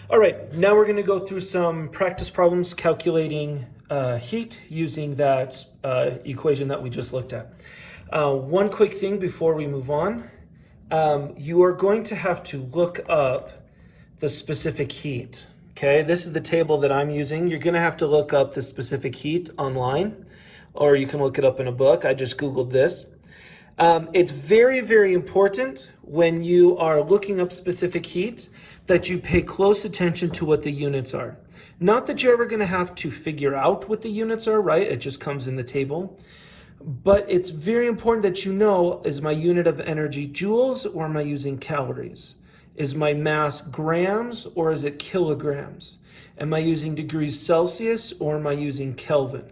All right, now we're going to go through some practice problems calculating heat using that equation that we just looked at. One quick thing before we move on. You are going to have to look up the specific heat. Okay, this is the table that I'm using. You're going to have to look up the specific heat online, or you can look it up in a book. I just Googled this. It's very, very important when you are looking up specific heat that you pay close attention to what the units are. Not that you're ever going to have to figure out what the units are, right? It just comes in the table. But it's very important that you know, is my unit of energy joules or am I using calories? Is my mass grams or is it kilograms? Am I using degrees Celsius or am I using Kelvin?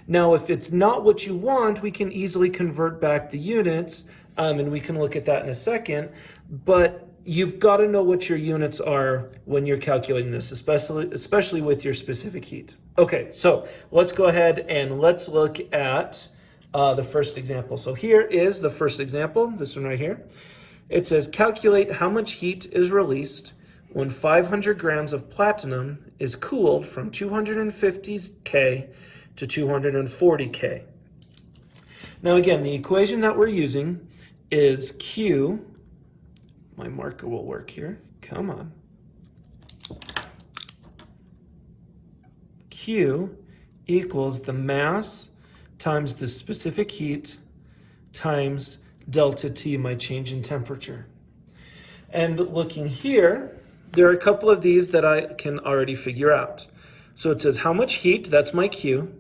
Now, if it's not what you want, we can easily convert back the units, and we can look at that in a second, but you've got to know what your units are when you're calculating this, especially with your specific heat. Okay, so let's go ahead and let's look at the first example. So here is the first example, this one right here. It says, calculate how much heat is released when 500 grams of platinum is cooled from 250 K to 240 K. Now again, the equation that we're using is Q, my marker will work here, come on. Q equals the mass times the specific heat times delta T, my change in temperature. And looking here, there are a couple of these that I can already figure out. So it says how much heat, that's my Q,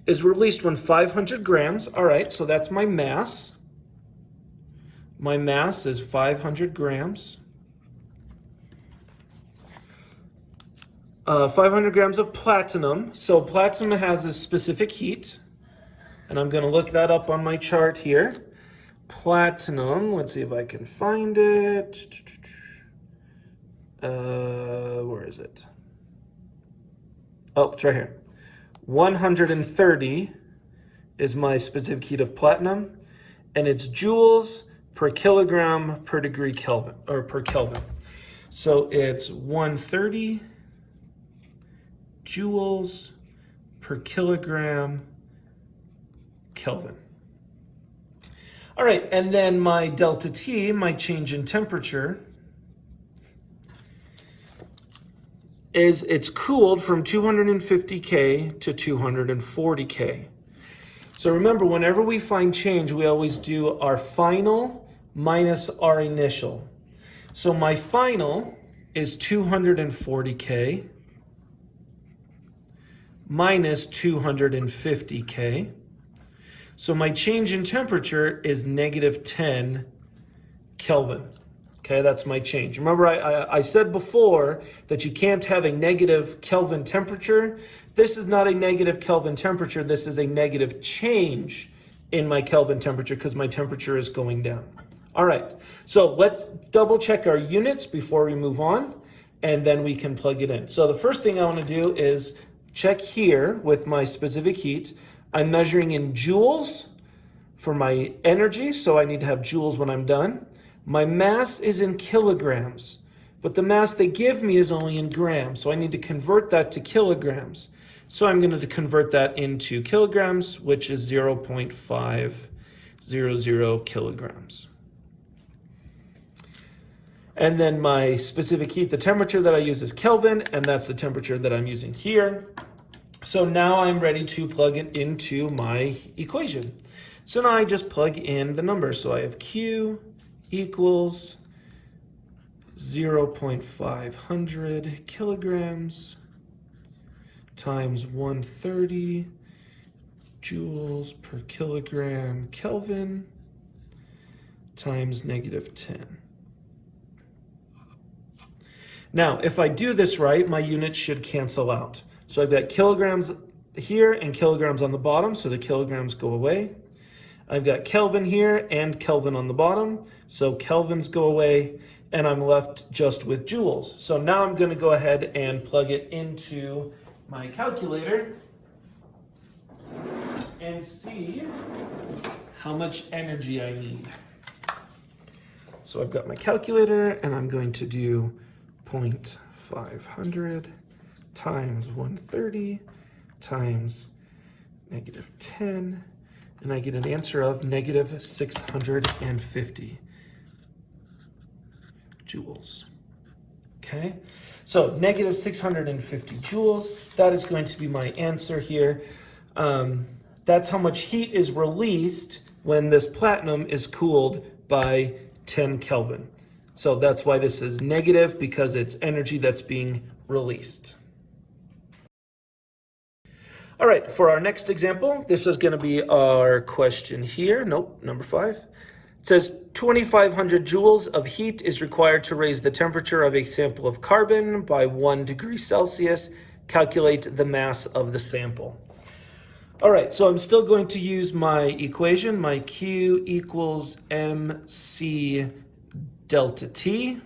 is released when 500 grams. All right, so that's my mass. My mass is 500 grams. 500 grams of platinum. So platinum has a specific heat, and I'm going to look that up on my chart here. Platinum, let's see if I can find it. Where is it? Oh, it's right here. 130 is my specific heat of platinum, and it's joules per kilogram per degree Kelvin, or per Kelvin. So it's 130 joules per kilogram Kelvin. All right, and then my delta T, my change in temperature, is it's cooled from 250 K to 240 K. So remember, whenever we find change, we always do our final minus our initial. So my final is 240 K minus 250 K. So my change in temperature is negative 10 Kelvin. Okay, that's my change. Remember, I said before that you can't have a negative Kelvin temperature. This is not a negative Kelvin temperature. This is a negative change in my Kelvin temperature because my temperature is going down. All right, so let's double check our units before we move on, and then we can plug it in. So the first thing I want to do is check here with my specific heat. I'm measuring in joules for my energy, so I need to have joules when I'm done. My mass is in kilograms, but the mass they give me is only in grams, so I need to convert that to kilograms. So I'm going to convert that into kilograms, which is 0.500 kilograms. And then my specific heat, the temperature that I use is Kelvin, and that's the temperature that I'm using here. So now I'm ready to plug it into my equation. So now I just plug in the numbers. So I have Q equals 0.500 kilograms times 130 joules per kilogram Kelvin times negative 10. Now, if I do this right, my units should cancel out. So I've got kilograms here and kilograms on the bottom, so the kilograms go away. I've got Kelvin here and Kelvin on the bottom, so Kelvins go away, and I'm left just with joules. So now I'm going to go ahead and plug it into my calculator and see how much energy I need. So I've got my calculator, and I'm going to do 0.5 500 times 130 times -10, and I get an answer of -650 joules. Okay, so -650 joules, that is going to be my answer here. That's how much heat is released when this platinum is cooled by 10 Kelvin. So that's why this is negative, because it's energy that's being released. All right, for our next example, this is going to be our question here. Nope, number 5. It says 2,500 joules of heat is required to raise the temperature of a sample of carbon by 1 degree Celsius. Calculate the mass of the sample. All right, so I'm still going to use my equation, my Q equals mc delta T.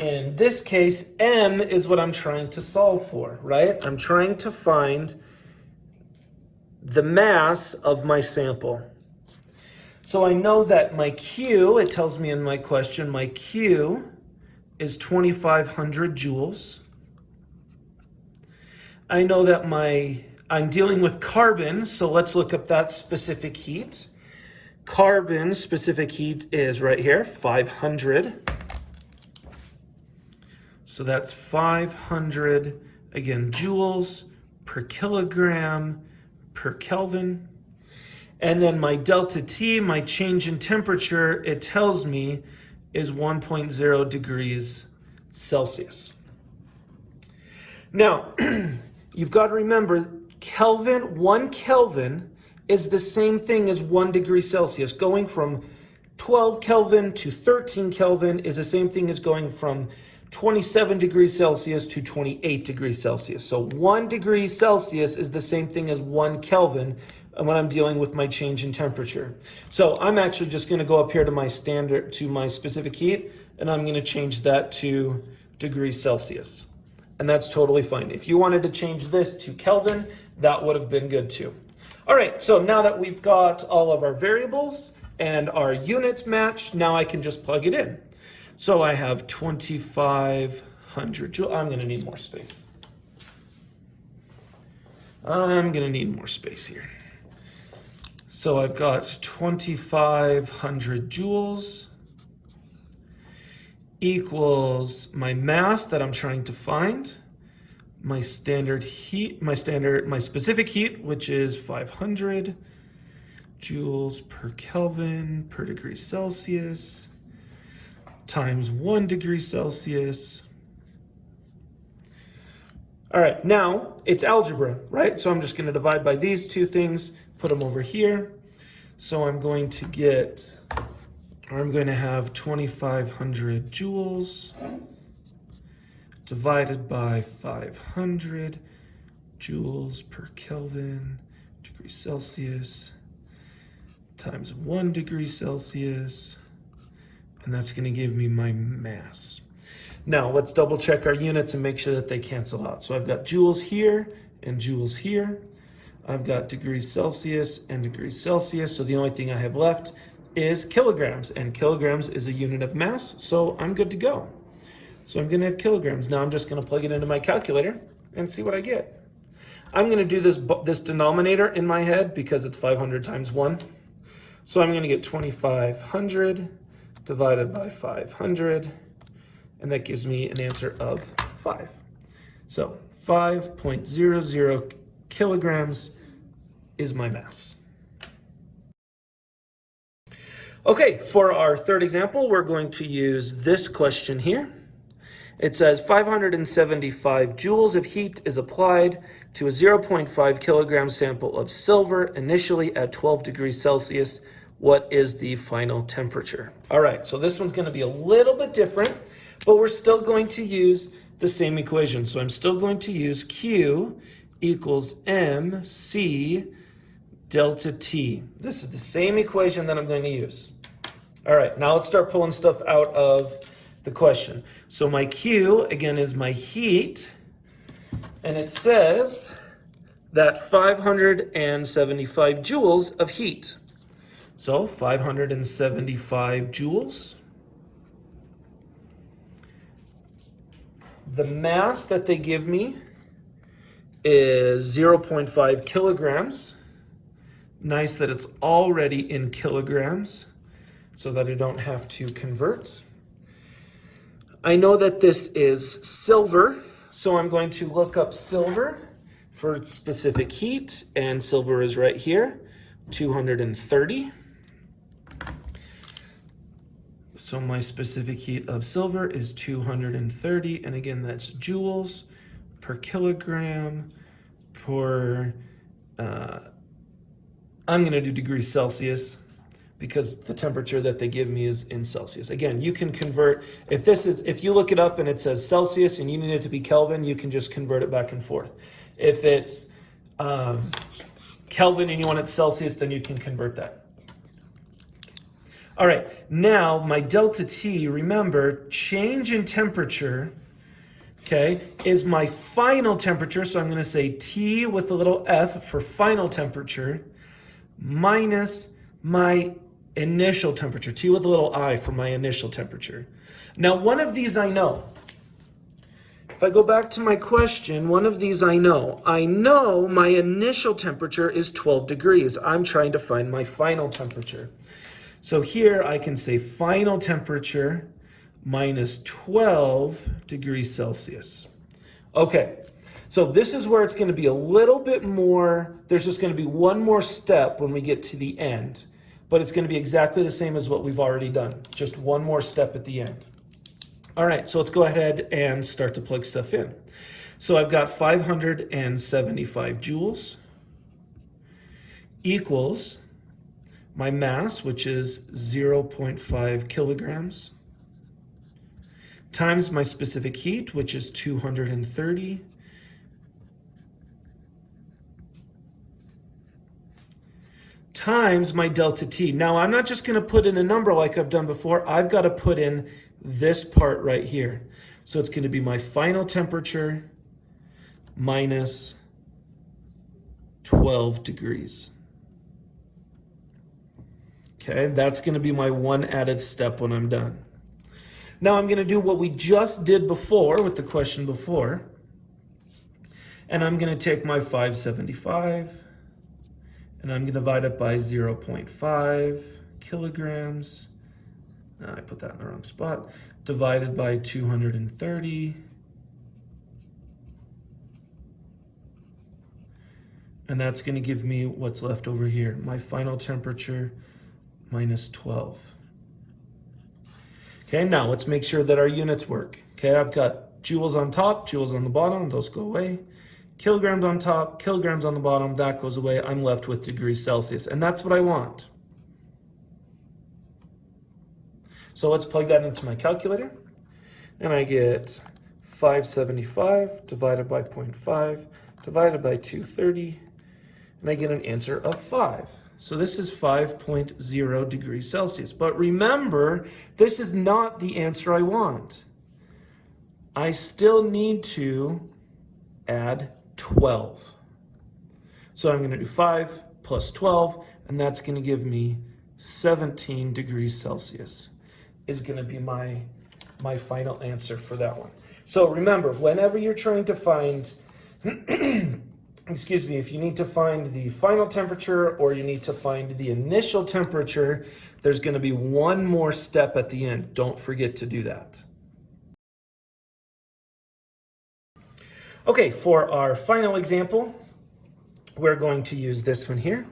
In this case, M is what I'm trying to solve for, right? I'm trying to find the mass of my sample. So I know that my Q, it tells me in my question, my Q is 2,500 joules. I know that I'm dealing with carbon, so let's look up that specific heat. Carbon specific heat is right here, 500. So that's 500, again, joules per kilogram per Kelvin. And then my delta T, my change in temperature, it tells me is 1.0 degrees Celsius. Now, you've got to remember, Kelvin, 1 Kelvin is the same thing as 1 degree Celsius. Going from 12 Kelvin to 13 Kelvin is the same thing as going from 27 degrees Celsius to 28 degrees Celsius. So 1 degree Celsius is the same thing as 1 Kelvin when I'm dealing with my change in temperature. So I'm actually just going to go up here to my standard, to my specific heat, and I'm going to change that to degrees Celsius. And that's totally fine. If you wanted to change this to Kelvin, that would have been good too. All right, so now that we've got all of our variables and our units matched, now I can just plug it in. So I have 2,500 joules. I'm going to need more space. Here. So I've got 2,500 joules equals my mass that I'm trying to find, my standard heat, my specific heat, which is 500 joules per Kelvin per degree Celsius, times 1 degree Celsius. All right, now it's algebra, right? So I'm just going to divide by these two things, put them over here. So I'm going to have 2,500 joules divided by 500 joules per Kelvin degree Celsius times 1 degree Celsius. And that's going to give me my mass. Now let's double check our units and make sure that they cancel out. So I've got joules here and joules here. I've got degrees Celsius and degrees Celsius. So the only thing I have left is kilograms, and kilograms is a unit of mass. So I'm good to go. So I'm going to have kilograms. Now I'm just going to plug it into my calculator and see what I get. I'm going to do this denominator in my head because it's 500 times 1. So I'm going to get 2,500 divided by 500, and that gives me an answer of 5. So 5.00 kilograms is my mass. Okay, for our third example, we're going to use this question here. It says 575 joules of heat is applied to a 0.5 kilogram sample of silver initially at 12 degrees Celsius. What is the final temperature? All right, so this one's going to be a little bit different, but we're still going to use the same equation. So I'm still going to use Q equals mc delta T. This is the same equation that I'm going to use. All right, now let's start pulling stuff out of the question. So my Q, again, is my heat, and it says that 575 joules of heat. So 575 joules The mass that they give me is 0.5 kilograms. Nice that it's already in kilograms so that I don't have to convert. I know that this is silver, so I'm going to look up silver for specific heat, and silver is right here, 230. So my specific heat of silver is 230, and again, that's joules per kilogram per, I'm gonna do degrees Celsius because the temperature that they give me is in Celsius. Again, you can convert, if you look it up and it says Celsius and you need it to be Kelvin, you can just convert it back and forth. If it's Kelvin and you want it Celsius, then you can convert that. All right, now my delta T, remember, change in temperature, okay, is my final temperature. So I'm gonna say T with a little f for final temperature minus my initial temperature, T with a little I for my initial temperature. Now, one of these I know. If I go back to my question, one of these I know. I know my initial temperature is 12 degrees. I'm trying to find my final temperature. So here I can say final temperature minus 12 degrees Celsius. Okay, so this is where it's going to be a little bit more, there's just going to be one more step when we get to the end, but it's going to be exactly the same as what we've already done, just one more step at the end. All right, so let's go ahead and start to plug stuff in. So I've got 575 joules equals my mass, which is 0.5 kilograms, times my specific heat, which is 230, times my delta T. Now, I'm not just going to put in a number like I've done before. I've got to put in this part right here. So it's going to be my final temperature minus 12 degrees. Okay, that's going to be my one added step when I'm done. Now I'm going to do what we just did before with the question before. And I'm going to take my 575 and I'm going to divide it by 0.5 kilograms. I put that in the wrong spot. Divided by 230. And that's going to give me what's left over here. My final temperature minus 12. Okay, now let's make sure that our units work. Okay, I've got joules on top, joules on the bottom, those go away. Kilograms on top, kilograms on the bottom, that goes away. I'm left with degrees Celsius, and that's what I want. So let's plug that into my calculator, and I get 575 divided by 0.5 divided by 230, and I get an answer of 5. So this is 5.0 degrees Celsius. But remember, this is not the answer I want. I still need to add 12. So I'm going to do 5 plus 12, and that's going to give me 17 degrees Celsius is going to be my final answer for that one. So remember, whenever you're trying to find excuse me, if you need to find the final temperature or you need to find the initial temperature, there's going to be one more step at the end. Don't forget to do that. Okay, for our final example, we're going to use this one here,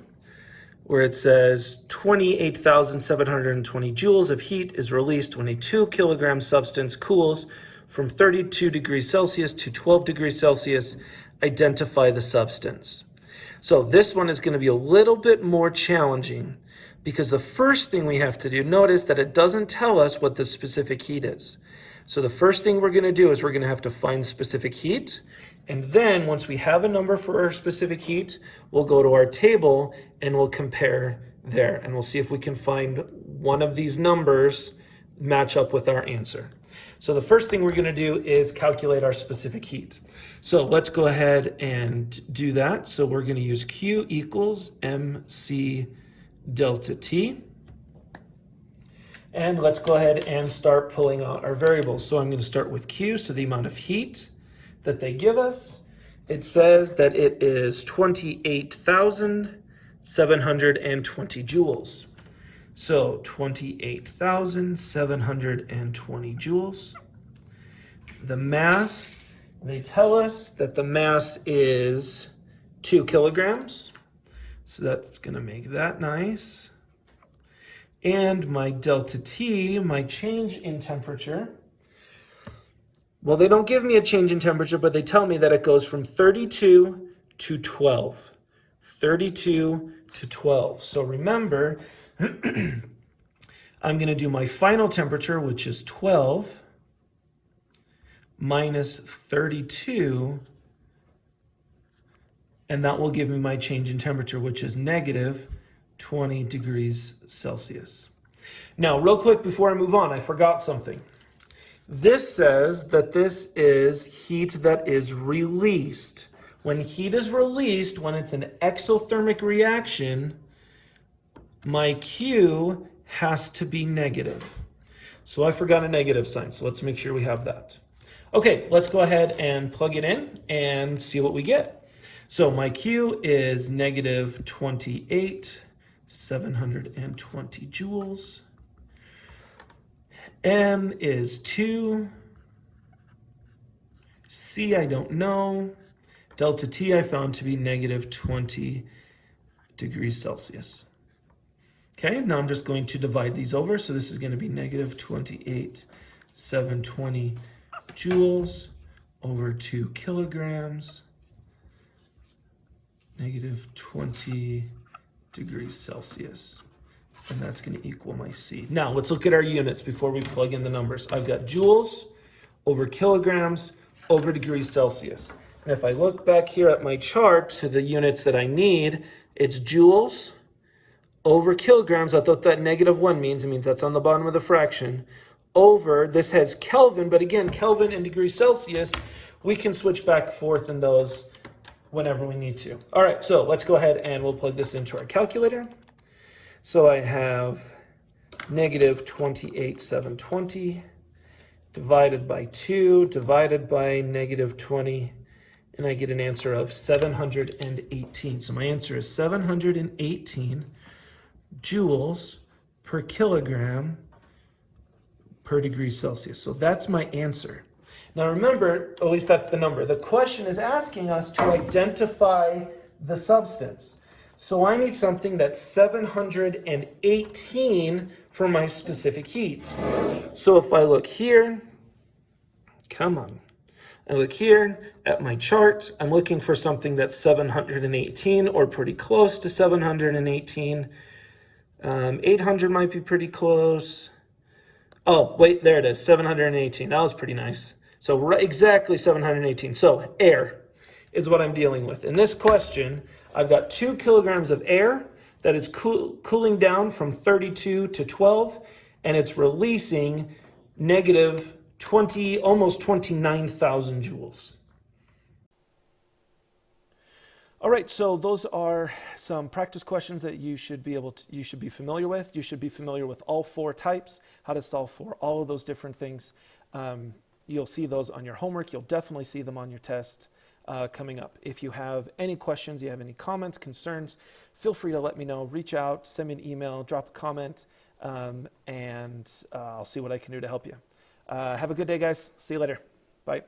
where it says 28,720 joules of heat is released when a 2 kilogram substance cools from 32 degrees Celsius to 12 degrees Celsius. Identify the substance. So this one is going to be a little bit more challenging because the first thing we have to do, notice that it doesn't tell us what the specific heat is. So the first thing we're going to do is we're going to have to find specific heat. And then once we have a number for our specific heat, we'll go to our table and we'll compare there. And we'll see if we can find one of these numbers match up with our answer. So the first thing we're going to do is calculate our specific heat. So let's go ahead and do that. So we're going to use Q equals MC delta T. And let's go ahead and start pulling out our variables. So I'm going to start with Q, so the amount of heat that they give us. It says that it is 28,720 joules. So 28,720 joules. The mass, they tell us that the mass is 2 kilograms. So that's going to make that nice. And my delta T, my change in temperature, well, they don't give me a change in temperature, but they tell me that it goes from 32 to 12. 32 to 12. So remember, I'm going to do my final temperature, which is 12, minus 32, and that will give me my change in temperature, which is negative 20 degrees Celsius. Now, real quick before I move on, I forgot something. This says that this is heat that is released. When heat is released, when it's an exothermic reaction, my Q has to be negative. So I forgot a negative sign, so let's make sure we have that. Okay, let's go ahead and plug it in and see what we get. So my Q is negative 28,720 joules. M is 2. C, I don't know. Delta T I found to be negative 20 degrees Celsius. Okay, now I'm just going to divide these over. So this is going to be negative 28,720 joules over 2 kilograms. Negative 20 degrees Celsius. And that's going to equal my C. Now, let's look at our units before we plug in the numbers. I've got joules over kilograms over degrees Celsius. And if I look back here at my chart to the units that I need, it's joules over kilograms. I thought that -1 means, it means that's on the bottom of the fraction, over, this has Kelvin, but again, Kelvin and degrees Celsius, we can switch back and forth in those whenever we need to. All right, so let's go ahead and we'll plug this into our calculator. So I have negative 28,720 divided by 2 divided by negative 20, and I get an answer of 718. So my answer is 718 joules per kilogram per degree Celsius. So that's my answer. Now remember, at least that's the number. The question is asking us to identify the substance. So I need something that's 718 for my specific heat. So if I look here, come on, I look here at my chart, I'm looking for something that's 718 or pretty close to 718. 800 might be pretty close. Oh, wait, there it is, 718. That was pretty nice. So exactly 718. So air is what I'm dealing with. In this question, I've got 2 kilograms of air that is cooling down from 32 to 12, and it's releasing negative 20, almost 29,000 joules. All right, so those are some practice questions that you should be familiar with. You should be familiar with all 4 types, how to solve for all of those different things. You'll see those on your homework. You'll definitely see them on your test coming up. If you have any questions, you have any comments, concerns, feel free to let me know. Reach out, send me an email, drop a comment, and I'll see what I can do to help you. Have a good day, guys. See you later. Bye.